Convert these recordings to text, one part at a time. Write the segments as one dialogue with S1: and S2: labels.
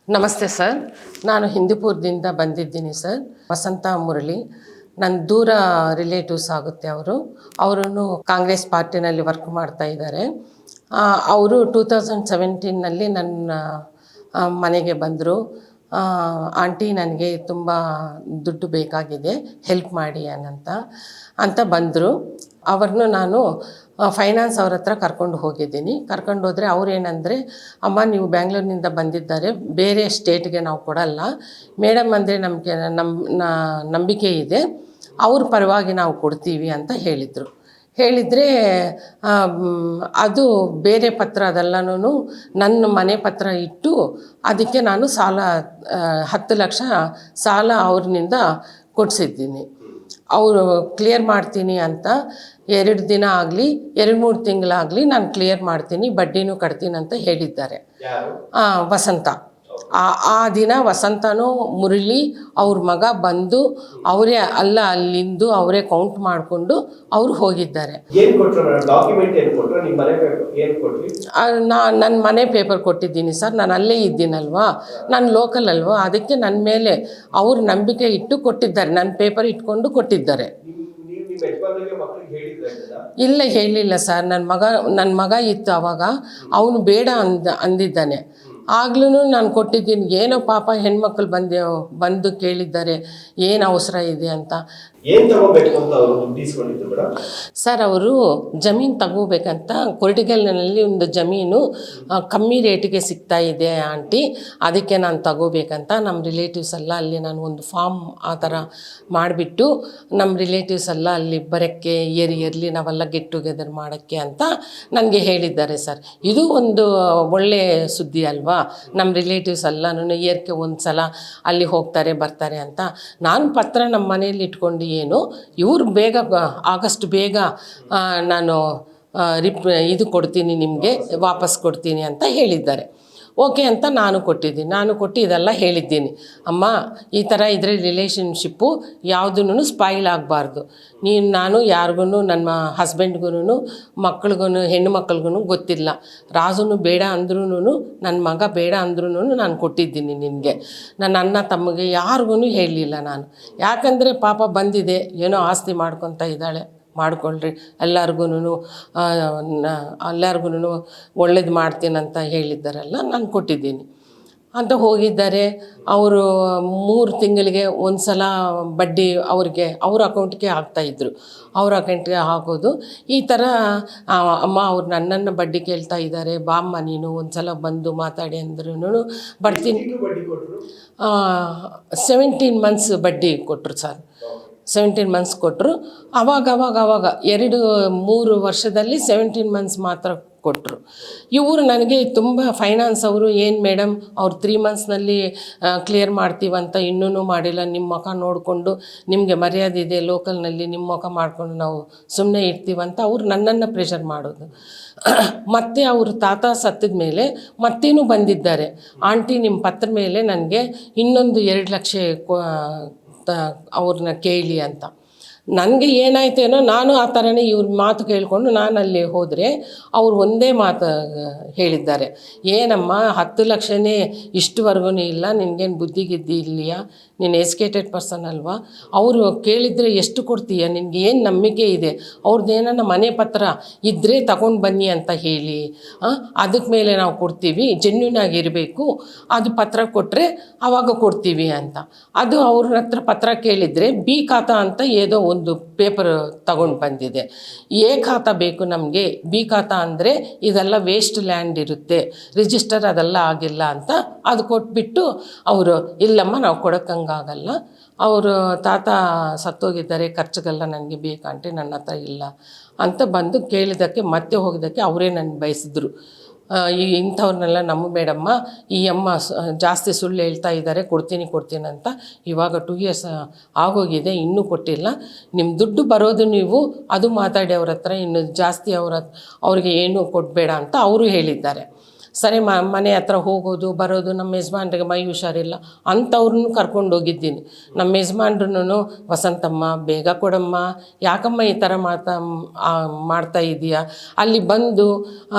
S1: ನಮಸ್ತೆ ಸರ್, ನಾನು ಹಿಂದೂಪುರದಿಂದ ಬಂದಿದ್ದೀನಿ ಸರ್. ವಸಂತ ಮುರಳಿ ನನ್ನ ದೂರ ರಿಲೇಟಿವ್ಸ್ ಆಗುತ್ತೆ. ಅವರು ಕಾಂಗ್ರೆಸ್ ಪಾರ್ಟಿನಲ್ಲಿ ವರ್ಕ್ ಮಾಡ್ತಾ ಇದ್ದಾರೆ. ಅವರು 2017ನಲ್ಲಿ ನನ್ನ ಮನೆಗೆ ಬಂದರು. ಆಂಟಿ ನನಗೆ ತುಂಬ ದುಡ್ಡು ಬೇಕಾಗಿದೆ, ಹೆಲ್ಪ್ ಮಾಡಿ ಅಂತ ಬಂದರು. ಅವ್ರನ್ನೂ ನಾನು ಫೈನಾನ್ಸ್ ಅವ್ರ ಹತ್ರ ಕರ್ಕೊಂಡು ಹೋಗಿದ್ದೀನಿ. ಕರ್ಕೊಂಡು ಹೋದರೆ ಅವ್ರೇನಂದರೆ, ಅಮ್ಮ ನೀವು ಬ್ಯಾಂಗ್ಳೂರಿನಿಂದ ಬಂದಿದ್ದಾರೆ, ಬೇರೆ ಸ್ಟೇಟ್ಗೆ ನಾವು ಕೊಡಲ್ಲ, ಮೇಡಮ್ ಅಂದರೆ ನಮಗೆ ನಂಬಿಕೆ ಇದೆ, ಅವ್ರ ಪರವಾಗಿ ನಾವು ಕೊಡ್ತೀವಿ ಅಂತ ಹೇಳಿದರೆ ಅದು ಬೇರೆ ಪತ್ರ ಅದೆಲ್ಲನೂ ನನ್ನ ಮನೆ ಪತ್ರ ಇಟ್ಟು ಅದಕ್ಕೆ ನಾನು 10 ಲಕ್ಷ ಸಾಲ ಅವ್ರನಿಂದ ಕೊಡಿಸಿದ್ದೀನಿ. ಅವರು ಕ್ಲಿಯರ್ ಮಾಡ್ತೀನಿ ಅಂತ 2 ದಿನ ಆಗಲಿ 2-3 ತಿಂಗಳಾಗಲಿ ನಾನು ಕ್ಲಿಯರ್ ಮಾಡ್ತೀನಿ, ಬಡ್ಡಿನೂ ಕಟ್ತೀನಿ ಅಂತ ಹೇಳಿದ್ದಾರೆ. ವಸಂತ. ಆ ದಿನ ವಸಂತನೂ ಮುರಳಿ ಅವ್ರ ಮಗ ಬಂದು ಅವರೇ ಅಲ್ಲಿಂದು ಅವರೇ ಕೌಂಟ್ ಮಾಡಿಕೊಂಡು ಅವರು ಹೋಗಿದ್ದಾರೆ. ನನ್ನ ಮನೆ ಪೇಪರ್ ಕೊಟ್ಟಿದ್ದೀನಿ ಸರ್. ನಾನು ಅಲ್ಲೇ ಇದ್ದೀನಲ್ವಾ, ನಾನು ಲೋಕಲ್ ಅಲ್ವಾ, ಅದಕ್ಕೆ ನನ್ನ ಮೇಲೆ ಅವ್ರ ನಂಬಿಕೆ ಇಟ್ಟು ಕೊಟ್ಟಿದ್ದಾರೆ, ನನ್ನ ಪೇಪರ್ ಇಟ್ಕೊಂಡು ಕೊಟ್ಟಿದ್ದಾರೆ. ಇಲ್ಲ ಹೇಳಿಲ್ಲ ಸರ್. ನನ್ನ ಮಗ ಇತ್ತು ಆವಾಗ, ಅವನು ಬೇಡ ಅಂದಿದ್ದಾನೆ. ಆಗ್ಲೂ ನಾನು ಕೊಟ್ಟಿದ್ದೀನಿ. ಏನೋ ಪಾಪ ಹೆಣ್ಮಕ್ಳು ಬಂದು ಕೇಳಿದ್ದಾರೆ ಏನು ಅವಸರ ಇದೆ ಅಂತ. ಸರ್ ಅವರು ಜಮೀನು ತಗೋಬೇಕಂತ, ಕೊರಟಿಗೆಲ್ನಲ್ಲಿ ಒಂದು ಜಮೀನು ಕಮ್ಮಿ ರೇಟಿಗೆ ಸಿಗ್ತಾ ಇದೆ ಆಂಟಿ, ಅದಕ್ಕೆ ನಾನು ತಗೋಬೇಕಂತ ನಮ್ಮ ರಿಲೇಟಿವ್ಸ್ ಎಲ್ಲ ಅಲ್ಲಿ ನಾನು ಒಂದು ಫಾರ್ಮ್ ಆ ಥರ ಮಾಡಿಬಿಟ್ಟು ನಮ್ಮ ರಿಲೇಟಿವ್ಸ್ ಎಲ್ಲ ಅಲ್ಲಿ ಬರೋಕ್ಕೆ ಇಯರ್ಲಿ ನಾವೆಲ್ಲ ಗೆಟ್ ಟುಗೆದರ್ ಮಾಡೋಕ್ಕೆ ಅಂತ ನನಗೆ ಹೇಳಿದ್ದಾರೆ ಸರ್. ಇದು ಒಂದು ಒಳ್ಳೆಯ ಸುದ್ದಿ ಅಲ್ವಾ. ನಮ್ಮ ರಿಲೇಟಿವ್ಸ್ ಎಲ್ಲನೂ ಇಯರ್ಗೆ ಒಂದು ಸಲ ಅಲ್ಲಿ ಹೋಗ್ತಾರೆ ಬರ್ತಾರೆ ಅಂತ. ನಾನು ಪತ್ರ ನಮ್ಮ ಮನೇಲಿ ಇಟ್ಕೊಂಡು ಏನು ಇವ್ರು ಆದಷ್ಟು ಬೇಗ ನಾನು ಇದು ಕೊಡ್ತೀನಿ, ನಿಮಗೆ ವಾಪಸ್ ಕೊಡ್ತೀನಿ ಅಂತ ಹೇಳಿದ್ದಾರೆ. ಓಕೆ ಅಂತ ನಾನು ಕೊಟ್ಟು ಇದೆಲ್ಲ ಹೇಳಿದ್ದೀನಿ. ಅಮ್ಮ ಈ ಥರ ಇದ್ರೆ ರಿಲೇಷನ್ಶಿಪ್ಪು ಯಾವುದೂ ಸ್ಪಾಯಿಲ್ ಆಗಬಾರ್ದು. ನಾನು ಯಾರಿಗೂ ನನ್ನ ಹಸ್ಬೆಂಡ್ಗೂ ಮಕ್ಳಿಗೂ ಹೆಣ್ಣು ಮಕ್ಳಿಗೂ ಗೊತ್ತಿಲ್ಲ. ರಾಜುನು ಬೇಡ ಅಂದ್ರೂ ನನ್ನ ಮಗ ಬೇಡ ಅಂದ್ರೂ ನಾನು ಕೊಟ್ಟಿದ್ದೀನಿ ನಿನಗೆ. ನನ್ನ ಅಣ್ಣ ತಮ್ಮಗೆ ಯಾರಿಗೂ ಹೇಳಲಿಲ್ಲ ನಾನು. ಯಾಕಂದರೆ ಪಾಪ ಬಂದಿದೆ, ಏನೋ ಆಸ್ತಿ ಮಾಡ್ಕೊತ ಇದ್ದಾಳೆ, ಮಾಡ್ಕೊಳ್ರಿ, ಎಲ್ಲರಿಗೂ ಒಳ್ಳೇದು ಮಾಡ್ತೀನಂತ ಹೇಳಿದ್ದಾರಲ್ಲ, ನಾನು ಕೊಟ್ಟಿದ್ದೀನಿ ಅಂತ ಹೋಗಿದ್ದಾರೆ. ಅವರು 3 ತಿಂಗಳಿಗೆ ಒಂದು ಸಲ ಬಡ್ಡಿ ಅವ್ರ ಅಕೌಂಟ್ಗೆ ಹಾಕ್ತಾಯಿದ್ರು. ಅವ್ರ ಅಕೌಂಟ್ಗೆ ಹಾಕೋದು ಈ ಥರ. ಅಮ್ಮ ಅವ್ರು ನನ್ನನ್ನು ಬಡ್ಡಿ ಕೇಳ್ತಾ ಇದ್ದಾರೆ, ಬಾಮ್ಮ ನೀನು ಒಂದು ಸಲ ಬಂದು ಮಾತಾಡಿ ಅಂದ್ರೂ ಬರ್ತೀನಿ. 17 ಮಂತ್ಸ್ ಬಡ್ಡಿ ಕೊಟ್ಟರು ಸರ್. 17 ಮಂತ್ಸ್ ಕೊಟ್ಟರು. ಆವಾಗ 2-3 ವರ್ಷದಲ್ಲಿ 17 ಮಂತ್ಸ್ ಮಾತ್ರ ಕೊಟ್ಟರು. ಇವರು ನನಗೆ ತುಂಬ ಫೈನಾನ್ಸ್ ಅವರು, ಏನು ಮೇಡಮ್ ಅವ್ರು 3 ಮಂತ್ಸ್ನಲ್ಲಿ ಕ್ಲಿಯರ್ ಮಾಡ್ತೀವಂತ ಇನ್ನೂ ಮಾಡಿಲ್ಲ, ನಿಮ್ಮ ಮುಖ ನೋಡಿಕೊಂಡು ನಿಮಗೆ ಮರ್ಯಾದೆ ಇದೆ ಲೋಕಲ್ನಲ್ಲಿ, ನಿಮ್ಮ ಮುಖ ಮಾಡಿಕೊಂಡು ನಾವು ಸುಮ್ಮನೆ ಇರ್ತೀವಂತ ಅವ್ರು ನನ್ನನ್ನು ಪ್ರೆಷರ್ ಮಾಡೋದು. ಮತ್ತು ಅವ್ರ ತಾತ ಸತ್ತಿದ ಮೇಲೆ ಮತ್ತೇನೂ ಬಂದಿದ್ದಾರೆ, ಆಂಟಿ ನಿಮ್ಮ ಪತ್ರ ಮೇಲೆ ನನಗೆ ಇನ್ನೊಂದು 2 ಲಕ್ಷ ಅವ್ರನ್ನ ಕೇಳಿ ಅಂತ. ನನಗೆ ಏನಾಯ್ತೇನೋ, ನಾನು ಆ ಥರನೇ ಇವ್ರ ಮಾತು ಕೇಳಿಕೊಂಡು ನಾನು ಅಲ್ಲಿ ಹೋದರೆ ಅವ್ರು ಒಂದೇ ಮಾತು ಹೇಳಿದ್ದಾರೆ, ಏನಮ್ಮ 10 ಲಕ್ಷನೇ ಇಷ್ಟುವರೆಗೂ ಇಲ್ಲ, ನಿನಗೇನು ಬುದ್ಧಿಗಿದ್ದಿ ಇಲ್ಲಿಯಾ, ನೀನು ಎಜುಕೇಟೆಡ್ ಪರ್ಸನ್ ಅಲ್ವಾ, ಅವರು ಕೇಳಿದರೆ ಎಷ್ಟು ಕೊಡ್ತೀಯ, ನಿನಗೆ ಏನು ನಂಬಿಕೆ ಇದೆ, ಅವ್ರದ್ದೇನ ಮನೆ ಪತ್ರ ಇದ್ದರೆ ತಗೊಂಡು ಬನ್ನಿ ಅಂತ ಹೇಳಿ, ಅದಕ್ಕೆ ಮೇಲೆ ನಾವು ಕೊಡ್ತೀವಿ, ಜೆನ್ಯೂನ್ ಆಗಿರಬೇಕು, ಅದು ಪತ್ರ ಕೊಟ್ಟರೆ ಆವಾಗ ಕೊಡ್ತೀವಿ ಅಂತ. ಅದು ಅವ್ರ ಹತ್ರ ಪತ್ರ ಕೇಳಿದರೆ ಬಿ ಖಾತಾ ಅಂತ ಏನೋ ಒಂದು ಪೇಪರ್ ತಗೊಂಡು ಬಂದಿದೆ. ಎ ಖಾತಾ ಬೇಕು ನಮಗೆ, ಬಿ ಖಾತಾ ಅಂದರೆ ಇದೆಲ್ಲ ವೇಸ್ಟ್ ಲ್ಯಾಂಡ್ ಇರುತ್ತೆ, ರಿಜಿಸ್ಟರ್ ಅದೆಲ್ಲ ಆಗಿಲ್ಲ ಅಂತ ಅದು ಕೊಟ್ಬಿಟ್ಟು ಅವರು ಇಲ್ಲಮ್ಮ ನಾವು ಕೊಡೋಕ್ಕಂಗಾಗಲ್ಲ, ಅವರು ತಾತ ಸತ್ತೋಗಿದ್ದಾರೆ, ಖರ್ಚಿಗೆಲ್ಲ ನನಗೆ ಬೇಕಂటే ನನ್ನ ಹತ್ರ ಇಲ್ಲ ಅಂತ ಬಂದು ಕೇಳಿದ್ದಕ್ಕೆ ಮತ್ತೆ ಹೋಗಿದ್ದಕ್ಕೆ ಅವರೇ ನನ್ನ ಬಯಸಿದ್ರು. ಇಂಥವ್ರನ್ನೆಲ್ಲ ನಂಬಬೇಡಮ್ಮ, ಈ ಅಮ್ಮ ಜಾಸ್ತಿ ಸುಳ್ಳು ಹೇಳ್ತಾ ಇದ್ದಾರೆ, ಕೊಡ್ತೀನಿ ಅಂತ. ಇವಾಗ 2 ಇಯರ್ಸ್ ಆಗೋಗಿದೆ, ಇನ್ನೂ ಕೊಟ್ಟಿಲ್ಲ, ನಿಮ್ಮ ದುಡ್ಡು ಬರೋದು ನೀವು ಅದು ಮಾತಾಡಿ ಅವ್ರ ಹತ್ರ, ಇನ್ನು ಜಾಸ್ತಿ ಅವ್ರಿಗೆ ಏನೂ ಕೊಡಬೇಡ ಅಂತ ಅವರು ಹೇಳಿದ್ದಾರೆ. ಸರಿ ಮನೆ ಹತ್ರ ಹೋಗೋದು ಬರೋದು, ನಮ್ಮ ಯಜಮಾನ್ರಿಗೆ ಮೈ ಹುಷಾರಿಲ್ಲ ಅಂಥವ್ರನ್ನೂ ಕರ್ಕೊಂಡು ಹೋಗಿದ್ದೀನಿ. ನಮ್ಮ ಯಜಮಾನ್ರೂ ವಸಂತಮ್ಮ ಬೇಗ ಕೊಡಮ್ಮ, ಯಾಕಮ್ಮ ಈ ಥರ ಮಾಡ್ತಾ ಇದೀಯಾ, ಅಲ್ಲಿ ಬಂದು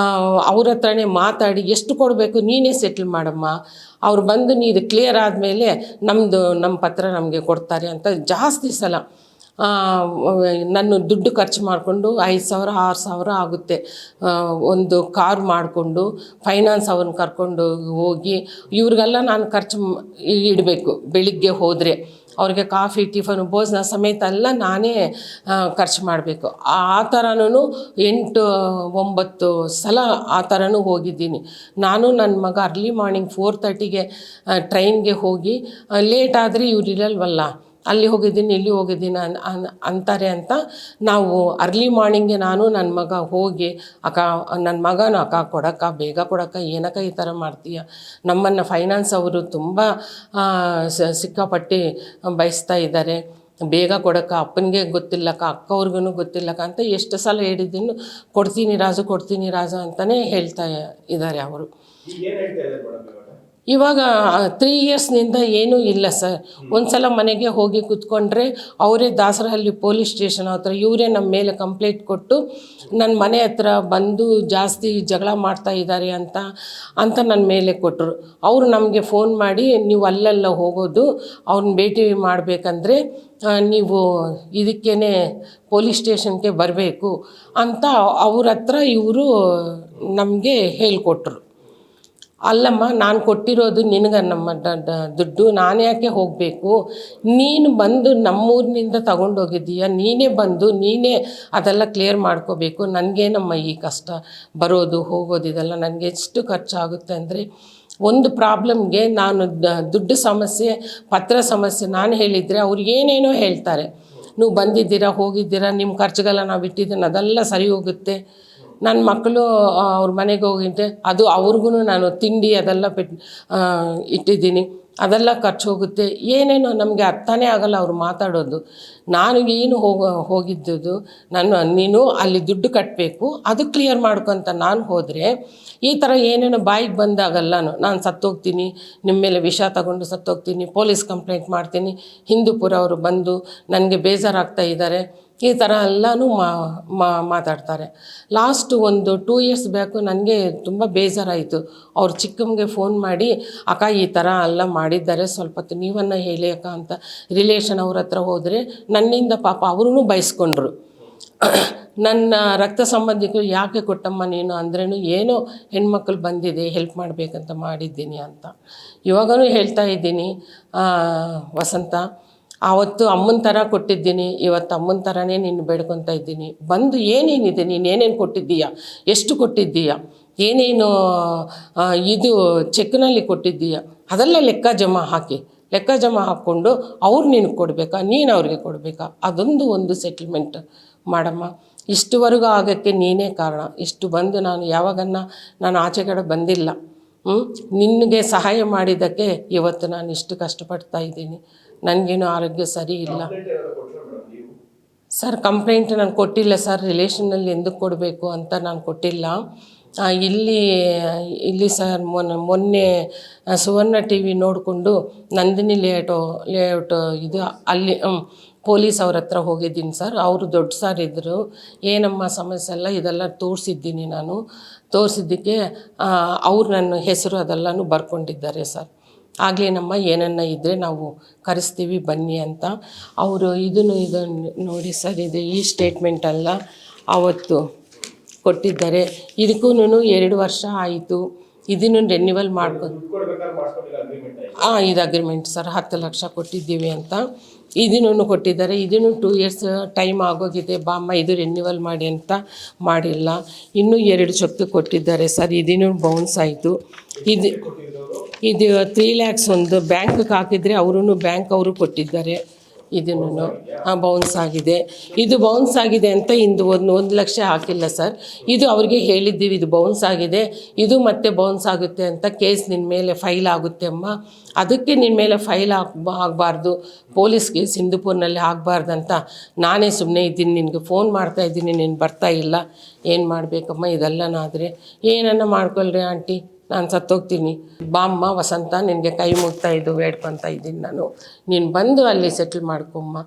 S1: ಅವ್ರ ಹತ್ರನೇ ಮಾತಾಡಿ ಎಷ್ಟು ಕೊಡಬೇಕು ನೀನೇ ಸೆಟ್ಲ್ ಮಾಡಮ್ಮ, ಅವ್ರು ಬಂದು ನೀನು ಕ್ಲಿಯರ್ ಆದಮೇಲೆ ನಮ್ಮ ಪತ್ರ ನಮಗೆ ಕೊಡ್ತಾರೆ ಅಂತ ಜಾಸ್ತಿ ಸಲ ನಾನು ದುಡ್ಡು ಖರ್ಚು ಮಾಡಿಕೊಂಡು 5,000 6,000 ಆಗುತ್ತೆ. ಒಂದು ಕಾರ್ ಮಾಡಿಕೊಂಡು ಫೈನಾನ್ಸ್ ಅವ್ರನ್ನ ಕರ್ಕೊಂಡು ಹೋಗಿ ಇವ್ರಿಗೆಲ್ಲ ನಾನು ಖರ್ಚು ಇಡಬೇಕು. ಬೆಳಿಗ್ಗೆ ಹೋದರೆ ಅವ್ರಿಗೆ ಕಾಫಿ ಟಿಫನ್ ಭೋಜನ ಸಮೇತ ಎಲ್ಲ ನಾನೇ ಖರ್ಚು ಮಾಡಬೇಕು. ಆ ಥರನೂ 8-9 ಸಲ ಆ ಥರನೂ ಹೋಗಿದ್ದೀನಿ. ನಾನು ನನ್ನ ಮಗ ಅರ್ಲಿ ಮಾರ್ನಿಂಗ್ 4:30ಗೆ ಟ್ರೈನ್ಗೆ ಹೋಗಿ ಲೇಟ್ ಆದರೆ ಇವ್ರು ಇರಲ್ವಲ್ಲ, ಅಲ್ಲಿ ಹೋಗಿದ್ದೀನಿ ಇಲ್ಲಿ ಹೋಗಿದ್ದೀನಿ ಅಂತಾರೆ ಅಂತ ನಾವು ಅರ್ಲಿ ಮಾರ್ನಿಂಗೆ ನಾನು ನನ್ನ ಮಗ ಹೋಗಿ ಅಕ್ಕ ನನ್ನ ಮಗನ ಅಕ್ಕ ಕೊಡಕ್ಕ ಬೇಗ ಕೊಡಕ್ಕ, ಏನಕ್ಕ ಈ ಥರ ಮಾಡ್ತೀಯ, ನಮ್ಮನ್ನು ಫೈನಾನ್ಸ್ ಅವರು ತುಂಬ ಸಿಕ್ಕಾಪಟ್ಟಿ ಬಯಸ್ತಾ ಇದ್ದಾರೆ, ಬೇಗ ಕೊಡಕ್ಕ, ಅಪ್ಪನಿಗೆ ಗೊತ್ತಿಲ್ಲಕ್ಕ ಅಕ್ಕವ್ರಿಗೂ ಗೊತ್ತಿಲ್ಲಕ್ಕ ಅಂತ ಎಷ್ಟು ಸಲ ಹೇಳಿದ್ದೀನಿ. ಕೊಡ್ತೀನಿ ರಾಜು ಅಂತಲೇ ಹೇಳ್ತಾ ಇದ್ದಾರೆ ಅವರು. ಇವಾಗ 3 ಇಯರ್ಸ್ನಿಂದ ಏನೂ ಇಲ್ಲ ಸರ್. ಒಂದು ಸಲ ಮನೆಗೆ ಹೋಗಿ ಕೂತ್ಕೊಂಡ್ರೆ ಅವರೇ ದಾಸರಹಳ್ಳಿ ಪೊಲೀಸ್ ಸ್ಟೇಷನ್ ಹತ್ರ ಇವರೇ ನಮ್ಮ ಮೇಲೆ ಕಂಪ್ಲೇಂಟ್ ಕೊಟ್ಟು ನನ್ನ ಮನೆ ಹತ್ರ ಬಂದು ಜಾಸ್ತಿ ಜಗಳ ಮಾಡ್ತಾ ಇದ್ದಾರೆ ಅಂತ ನನ್ನ ಮೇಲೆ ಕೊಟ್ಟರು. ಅವರು ನಮಗೆ ಫೋನ್ ಮಾಡಿ ನೀವು ಅಲ್ಲೆಲ್ಲ ಹೋಗೋದು, ಅವ್ರನ್ನ ಭೇಟಿ ಮಾಡಬೇಕಂದ್ರೆ ನೀವು ಇದಕ್ಕೇ ಪೊಲೀಸ್ ಸ್ಟೇಷನ್ಗೆ ಬರಬೇಕು ಅಂತ ಅವ್ರ ಹತ್ರ ಇವರು ನಮಗೆ ಹೇಳಿಕೊಟ್ರು. ಅಲ್ಲಮ್ಮ, ನಾನು ಕೊಟ್ಟಿರೋದು ನಿನಗೆ ನಮ್ಮ ದುಡ್ಡು, ನಾನು ಯಾಕೆ ಹೋಗಬೇಕು, ನೀನು ಬಂದು ನಮ್ಮೂರಿನಿಂದ ತಗೊಂಡೋಗಿದ್ದೀಯ, ನೀನೇ ಬಂದು ನೀನೇ ಅದೆಲ್ಲ ಕ್ಲಿಯರ್ ಮಾಡ್ಕೋಬೇಕು, ನನಗೇನಮ್ಮ ಈ ಕಷ್ಟ ಬರೋದು ಹೋಗೋದು ಇದೆಲ್ಲ, ನನಗೆ ಎಷ್ಟು ಖರ್ಚಾಗುತ್ತೆ ಅಂದರೆ ಒಂದು ಪ್ರಾಬ್ಲಮ್ಗೆ ನಾನು ದುಡ್ಡು ಸಮಸ್ಯೆ ಪತ್ರ ಸಮಸ್ಯೆ ನಾನು ಹೇಳಿದರೆ ಅವ್ರು ಏನೇನೋ ಹೇಳ್ತಾರೆ. ನೀವು ಬಂದಿದ್ದೀರಾ ಹೋಗಿದ್ದೀರಾ, ನಿಮ್ಮ ಖರ್ಚಿಗೆಲ್ಲ ನಾವು ಇಟ್ಟಿದ್ದೀನಿ ಅದೆಲ್ಲ ಸರಿ ಹೋಗುತ್ತೆ, ನನ್ನ ಮಕ್ಕಳು ಅವ್ರ ಮನೆಗೆ ಹೋಗಿದ್ದೆ ಅದು ಅವ್ರಿಗೂ ನಾನು ತಿಂಡಿ ಅದೆಲ್ಲ ಇಟ್ಟಿದ್ದೀನಿ, ಅದೆಲ್ಲ ಖರ್ಚು ಹೋಗುತ್ತೆ, ಏನೇನೋ ನಮಗೆ ಅರ್ಥನೇ ಆಗಲ್ಲ ಅವ್ರು ಮಾತಾಡೋದು. ನಾನು ಏನು ಹೋಗಿದ್ದು ನೀನು ಅಲ್ಲಿ ದುಡ್ಡು ಕಟ್ಟಬೇಕು, ಅದು ಕ್ಲಿಯರ್ ಮಾಡ್ಕೊತ ನಾನು ಹೋದರೆ ಈ ಥರ ಏನೇನೋ ಬಾಯಿಗೆ ಬಂದಾಗಲ್ಲ ನಾನು ಸತ್ತೋಗ್ತೀನಿ, ನಿಮ್ಮ ಮೇಲೆ ವಿಷ ತಗೊಂಡು ಸತ್ತೋಗ್ತೀನಿ, ಪೊಲೀಸ್ ಕಂಪ್ಲೇಂಟ್ ಮಾಡ್ತೀನಿ, ಹಿಂದೂಪುರ ಅವರು ಬಂದು ನನಗೆ ಬೇಜಾರಾಗ್ತಾ ಇದ್ದಾರೆ, ಈ ಥರ ಎಲ್ಲನೂ ಮಾತಾಡ್ತಾರೆ. ಲಾಸ್ಟು ಒಂದು 2 ಇಯರ್ಸ್ ಬ್ಯಾಕು ನನಗೆ ತುಂಬ ಬೇಜಾರಾಯಿತು. ಅವ್ರು ಚಿಕ್ಕಮ್ಮಗೆ ಫೋನ್ ಮಾಡಿ ಅಕ್ಕ ಈ ಥರ ಎಲ್ಲ ಮಾಡಿದ್ದಾರೆ, ಸ್ವಲ್ಪ ಹೊತ್ತು ನೀವನ್ನ ಹೇಳಿ ಅಕ್ಕ ಅಂತ ರಿಲೇಷನ್ ಅವ್ರ ಹತ್ರ ಹೋದರೆ ನನ್ನಿಂದ ಪಾಪ ಅವರೂ ಬಯಸ್ಕೊಂಡ್ರು. ನನ್ನ ರಕ್ತ ಸಂಬಂಧಿಕರು ಯಾಕೆ ಕೊಟ್ಟಮ್ಮ ನೀನು ಅಂದ್ರೂ ಏನೋ ಹೆಣ್ಮಕ್ಳು ಬಂದಿದೆ ಹೆಲ್ಪ್ ಮಾಡಬೇಕಂತ ಮಾಡಿದ್ದೀನಿ ಅಂತ. ಇವಾಗಲೂ ಹೇಳ್ತಾ ಇದ್ದೀನಿ ವಸಂತ, ಆವತ್ತು ಅಮ್ಮನ ಥರ ಕೊಟ್ಟಿದ್ದೀನಿ, ಇವತ್ತು ಅಮ್ಮನ ಥರನೇ ನಿನ್ನ ಬೇಡ್ಕೊತಾ ಇದ್ದೀನಿ. ಬಂದು ಏನೇನಿದೆ ನೀನು ಏನೇನು ಕೊಟ್ಟಿದ್ದೀಯಾ, ಎಷ್ಟು ಕೊಟ್ಟಿದ್ದೀಯಾ, ಏನೇನು ಇದು ಚೆಕ್ನಲ್ಲಿ ಕೊಟ್ಟಿದ್ದೀಯಾ ಅದೆಲ್ಲ ಲೆಕ್ಕ ಜಮಾ ಹಾಕ್ಕೊಂಡು ಅವ್ರು ನಿನಗೆ ಕೊಡಬೇಕಾ ನೀನು ಅವ್ರಿಗೆ ಕೊಡಬೇಕಾ, ಒಂದು ಸೆಟಲ್ಮೆಂಟ್ ಮಾಡಮ್ಮ. ಇಷ್ಟುವರೆಗೂ ಆಗೋಕ್ಕೆ ನೀನೇ ಕಾರಣ. ಇಷ್ಟು ಬಂದು ನಾನು ಆಚೆ ಕಡೆ ಬಂದಿಲ್ಲ, ನಿನಗೆ ಸಹಾಯ ಮಾಡಿದ್ದಕ್ಕೆ ಇವತ್ತು ನಾನು ಇಷ್ಟು ಕಷ್ಟಪಡ್ತಾ ಇದ್ದೀನಿ. ನನಗೇನು ಆರೋಗ್ಯ ಸರಿ ಇಲ್ಲ ಸರ್. ಕಂಪ್ಲೇಂಟ್ ನಾನು ಕೊಟ್ಟಿಲ್ಲ ಸರ್, ರಿಲೇಷನಲ್ಲಿ ಎಂದಕ್ಕೆ ಕೊಡಬೇಕು ಅಂತ ನಾನು ಕೊಟ್ಟಿಲ್ಲ. ಇಲ್ಲಿ ಸರ್ ಮೊನ್ನೆ ಸುವರ್ಣ TV ನೋಡಿಕೊಂಡು ನಂದಿನಿ ಲೇಔಟ್ ಇದು ಅಲ್ಲಿ ಪೊಲೀಸ್ ಅವ್ರ ಹತ್ರ ಹೋಗಿದ್ದೀನಿ ಸರ್. ಅವರು ದೊಡ್ಡ ಸಾರ್ ಇದ್ದರು, ಏನಮ್ಮ ಸಮಸ್ಯೆ ಎಲ್ಲ ಇದೆಲ್ಲ ತೋರಿಸಿದ್ದೀನಿ ನಾನು. ತೋರಿಸಿದ್ದಕ್ಕೆ ಅವ್ರು ನನ್ನ ಹೆಸರು ಅದೆಲ್ಲನೂ ಬರ್ಕೊಂಡಿದ್ದಾರೆ ಸರ್. ಆಗಲೇನಮ್ಮ ಏನನ್ನ ಇದ್ದರೆ ನಾವು ಕರೆಸ್ತೀವಿ ಬನ್ನಿ ಅಂತ. ಅವರು ಇದನ್ನು ನೋಡಿ ಸರ್, ಇದು ಈ ಸ್ಟೇಟ್ಮೆಂಟಲ್ಲ ಅವತ್ತು ಕೊಟ್ಟಿದ್ದಾರೆ. ಇದಕ್ಕೂ 2 ವರ್ಷ ಆಯಿತು. ಇದನ್ನು ರೆನ್ಯೂವಲ್ ಮಾಡ್ಕೊಂಡು ಇದು ಅಗ್ರಿಮೆಂಟ್ ಸರ್, 10 ಲಕ್ಷ ಕೊಟ್ಟಿದ್ದೀವಿ ಅಂತ ಇದನ್ನು ಕೊಟ್ಟಿದ್ದಾರೆ. ಇದನ್ನು 2 ಇಯರ್ಸ್ ಟೈಮ್ ಆಗೋಗಿದೆ ಬಾಮ್ಮ ಇದು ರೆನ್ಯೂವಲ್ ಮಾಡಿ ಅಂತ ಮಾಡಿಲ್ಲ. ಇನ್ನೂ 2 ಚೆಕ್ ಕೊಟ್ಟಿದ್ದಾರೆ ಸರ್, ಇದನ್ನು ಬೌನ್ಸ್ ಆಯಿತು. ಇದು 3 ಲ್ಯಾಕ್ಸ್ ಒಂದು ಬ್ಯಾಂಕ್ಗೆ ಹಾಕಿದರೆ ಬ್ಯಾಂಕ್ ಅವರು ಕೊಟ್ಟಿದ್ದಾರೆ. ಇದನ್ನು ಬೌನ್ಸ್ ಆಗಿದೆ. ಇದು ಬೌನ್ಸ್ ಆಗಿದೆ ಅಂತ ಇಂದು 1 ಲಕ್ಷ ಹಾಕಿಲ್ಲ ಸರ್. ಇದು ಅವ್ರಿಗೆ ಹೇಳಿದ್ದೀವಿ ಇದು ಬೌನ್ಸ್ ಆಗಿದೆ, ಇದು ಮತ್ತೆ ಬೌನ್ಸ್ ಆಗುತ್ತೆ ಅಂತ ಕೇಸ್ ನಿನ್ನ ಮೇಲೆ ಫೈಲ್ ಆಗುತ್ತೆ ಅಮ್ಮ, ಅದಕ್ಕೆ ನಿನ್ನ ಮೇಲೆ ಫೈಲ್ ಆಗಬಾರ್ದು, ಪೊಲೀಸ್ ಕೇಸ್ ಹಿಂದೂಪುರ್ನಲ್ಲಿ ಆಗಬಾರ್ದಂತ ನಾನೇ ಸುಮ್ಮನೆ ಇದ್ದೀನಿ. ನಿನಗೆ ಫೋನ್ ಮಾಡ್ತಾಯಿದ್ದೀನಿ, ನೀನು ಬರ್ತಾ ಇಲ್ಲ, ಏನು ಮಾಡಬೇಕಮ್ಮ ಇದೆಲ್ಲನಾದರೆ ಏನನ್ನ ಮಾಡ್ಕೊಳ್ರಿ ಆಂಟಿ, ನಾನು ಸತ್ತೋಗ್ತೀನಿ, ಬಾಮ್ಮ ವಸಂತ, ನಿನಗೆ ಕೈ ಮುಗ್ತಾ ಇದು ಬೇಡ್ಕೊತಾ ಇದ್ದೀನಿ ನಾನು, ನೀನು ಬಂದು ಅಲ್ಲಿ ಸೆಟ್ಲ್ ಮಾಡ್ಕೊಮ್ಮ